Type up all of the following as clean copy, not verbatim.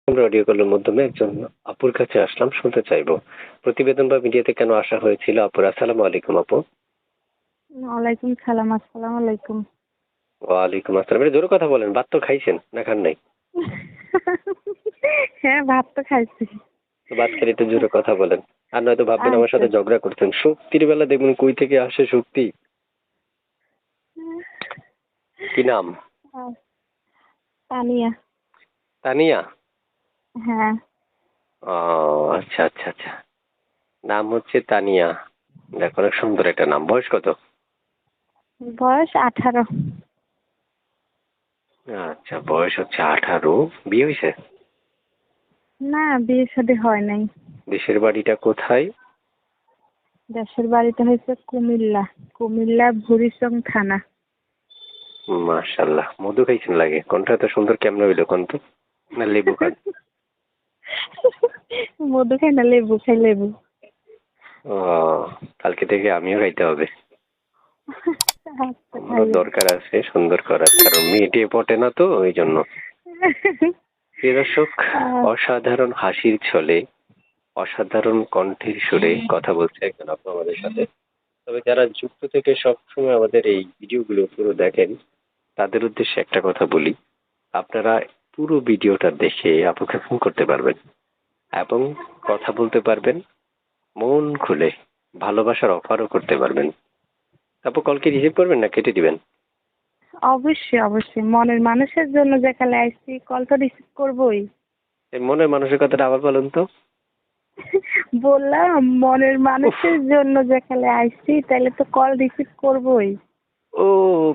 আমরা অডিও কলের মাধ্যমে একজন আপুর কাছে আসলাম, শুনতে চাইবো প্রতিবেদন বা মিডিয়াতে কেন আসা হয়েছিল। আপুর আসসালামু আলাইকুম। আপু ওয়ালাইকুম সালাম। আসসালামু আলাইকুম। ওয়ালাইকুম আসসালাম। এটা জোরে কথা বলেন, ভাত তো খাইছেন না খান নাই? হ্যাঁ, ভাত তো খাইছি। তো ভাত খেলে একটু জোরে কথা বলেন, আর নয়তো ভাববেন আমার আচ্ছা। সাথে ঝগড়া করছেন। শক্তির বেলা দেখবেন কই থেকে আসে শক্তি। কি নাম? আহ, তানিয়া। তানিয়া? হ্যাঁ। ও আচ্ছা আচ্ছা আচ্ছা, নাম হচ্ছে তানিয়া। দেখ, অনেক সুন্দর একটা নাম। বয়স কত? বয়স 18। আচ্ছা, বয়স হচ্ছে 18। বিয়ে হয়েছে? না, বিয়ে শাদী হয় নাই। দেশের বাড়িটা কোথায়? দেশের বাড়িতে হয়েছে কুমিল্লা। কুমিল্লা বুড়িচং থানা। মাশাল্লাহ, মধু খাইছেন লাগে। কণ্ঠ এত সুন্দর কেমন হইলো কোন তো? না লেবু খান? মধু খাই না, লেবু খাই, লেবু। ও, কালকে থেকে আমিও খাইতে হবে। আচ্ছা, আমারও খাইয়েন। দরকার আছে সুন্দর করার, কারণ মেয়েটে পটে না তো, ওই জন্য। প্রিয় দর্শক, আহ, অসাধারণ হাসির ছলে, অসাধারণ কণ্ঠের সুরে কথা বলছে একজন আপু আমাদের সাথে। তবে যারা যুক্ত থেকে সবসময় আমাদের এই ভিডিওগুলো পুরো দেখেন, তাদের উদ্দেশ্যে একটা কথা বলি। আপনারা পুরো ভিডিওটা দেখে আপুকে ফোন করতে পারবেন এবং কথা বলতে পারবেন মন খুলে, ভালোবাসার অফারও করতে পারবেন। আপু কল কি রিসিভ করবেন না কেটে দিবেন? অবশ্যই অবশ্যই, মনের মানুষের জন্য যেখানে আসছি কল তো রিসিভ করবোই। এই মনের মানসিকতাটা আবার বলুন তো। বললাম, মনের উফ, মানুষের জন্য যেখানে আসছি তাহলে তো কল রিসিভ করবোই। ও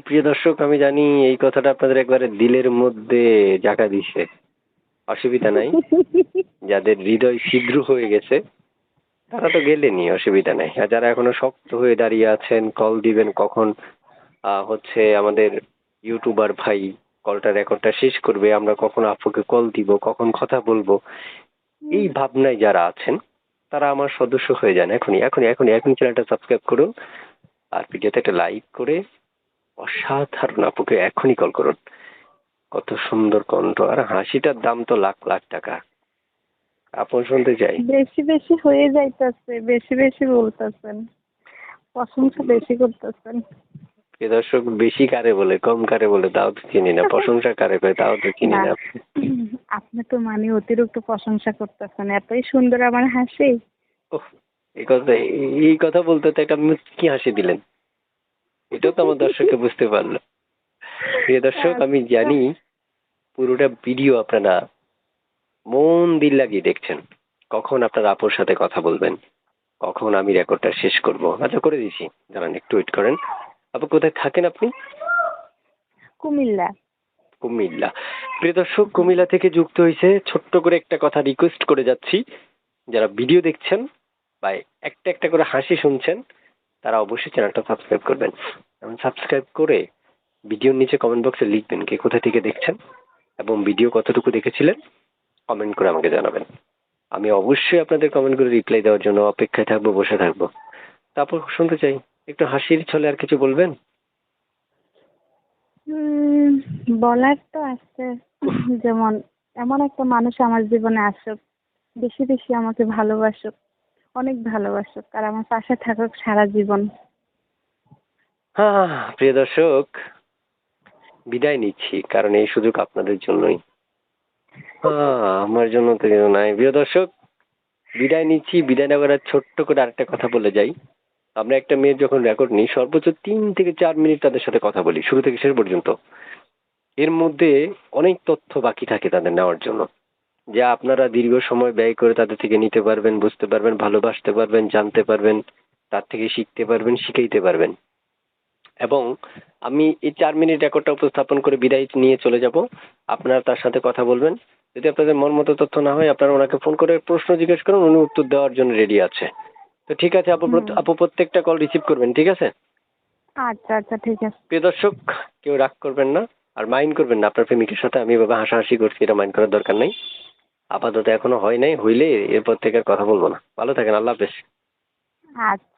প্রিয় দর্শক, আমি জানি এই কথাটা আপনাদের একবারে দিলের মধ্যে জায়গা দিছে। অসুবিধা নাই, যাদের হৃদয় ছিদ্র হয়ে গেছে তারা তো গেলেনই, অসুবিধা নাই। আর যারা এখনো শক্ত হয়ে দাঁড়িয়ে আছেন, কল দিবেন কখন হচ্ছে আমাদের ইউটিউবার ভাই কলটা রেকর্ডটা শেষ করবে, আমরা কখন আপুকে কল দিব, কখন কথা বলবো, এই ভাবনায় যারা আছেন তারা আমার সদস্য হয়ে যান। এখনই এখনই এখনই এখনই চ্যানেলটা সাবস্ক্রাইব করুন, আর ভিডিওতে একটা লাইক করে অসাধারণ আপুকে এখনই কল করুন। কত সুন্দর কণ্ঠ, আর হাসিটার দাম তো লাখ লাখ টাকা। আপন শুনতে চাই। বেশি বেশি হয়ে যাইতেছে, বেশি বেশি বলতেছেন, প্রশংসা বেশি করতেছেন। প্রিয় দর্শক, বেশি কারে বলে কম কারে বলে তাও তো চিনি না, প্রশংসা কারে করে তাও তো চিনি না, না। আপনি তো মানে অতিরিক্ত প্রশংসা করতেছেন, এতই সুন্দর আমার হাসি। ওহ, এই কথা বলতে তো একটা কি হাসি দিলেন, এটাও তো আমার দর্শককে বুঝতে পারলো। প্রিয় দর্শক, আমি আচ্ছা। জানি পুরোটা ভিডিও আপনারা মন দিল লাগিয়ে দেখছেন। কখন আপনার আপুর সাথে কথা বলবেন, কখন আমি রেকর্ডটা শেষ করব। আচ্ছা, করে দিছি, দাঁড়ান একটু ওয়েট করেন। আপু কোথায় থাকেন আপনি? কুমিল্লা। কুমিল্লা। প্রিয় দর্শক, কুমিল্লা থেকে যুক্ত হয়েছে, ছোট্ট করে একটা কথা রিকোয়েস্ট করে যাচ্ছি। যারা ভিডিও দেখছেন বা একটা একটা করে হাসি শুনছেন, তারা অবশ্যই চ্যানেলটা সাবস্ক্রাইব করবেন এবং সাবস্ক্রাইব করে ভিডিওর নিচে কমেন্ট বক্সে লিখবেন কে কোথা থেকে দেখছেন এবং ভিডিও কতটুকু দেখেছিলেন, কমেন্ট করে আমাকে জানাবেন। আমি অবশ্যই আপনাদের কমেন্টগুলো রিপ্লাই দেওয়ার জন্য অপেক্ষায় থাকবো, বসে থাকবো। তারপর শুনতে চাই, একটু হাসির ছলে আর কিছু বলবেন? উম, বলার তো আছে, যেমন এমন একটা মানুষ আমার জীবনে আসুক, বেশি বেশি আমাকে ভালোবাসুক, অনেক ভালোবাসুক, আর আমার পাশে থাকুক সারা জীবন। হ্যাঁ প্রিয় দর্শক, বিদায় নিচ্ছি, কারণ এই সুযোগ আপনাদের জন্যই। আমার জন্য তো কিছু নাই। প্রিয় দর্শক, বিদায় নিচ্ছি। বিদায় নেওয়ার আগে ছোট্ট করে আরেকটা কথা বলে যাই। আমরা একটা মেয়ের যখন রেকর্ড নিই, সর্বোচ্চ 3 থেকে 4 মিনিট তাদের সাথে কথা বলি, শুরু থেকে শেষ পর্যন্ত। এর মধ্যে অনেক তথ্য বাকি থাকে তাদের নেওয়ার জন্য, যা আপনারা দীর্ঘ সময় ব্যয় করে তাদের থেকে নিতে পারবেন, বুঝতে পারবেন, ভালোবাসতে পারবেন, জানতে পারবেন, তার থেকে শিখতে পারবেন, শিখাইতে পারবেন। এবং আমি এই 4 মিনিট রেকর্ডটা উপস্থাপন করে বিদায় নিয়ে চলে যাব। আপনারা তার সাথে কথা বলবেন। যদি আপনাদের মন মতো তথ্য না হয়, আপনারা ওনাকে ফোন করে প্রশ্ন জিজ্ঞেস করুন, উনি উত্তর দেওয়ার জন্য রেডি আছে। তো ঠিক আছে আপু, হুম। আপু প্রত্যেকটা কল রিসিভ করবেন, ঠিক আছে? আচ্ছা আচ্ছা, ঠিক আছে। প্রিয় দর্শক, কেউ রাগ করবেন না আর মাইন্ড করবেন না। আপনার প্রেমিকের সাথে আমি এভাবে হাসাহাসি করছি, এটা মাইন্ড করার দরকার নেই। আপাতত এখনো হয় নাই, হইলে এরপর থেকে আর কথা বলবো না। ভালো থাকেন, আল্লাহ হাফেজ। আচ্ছা।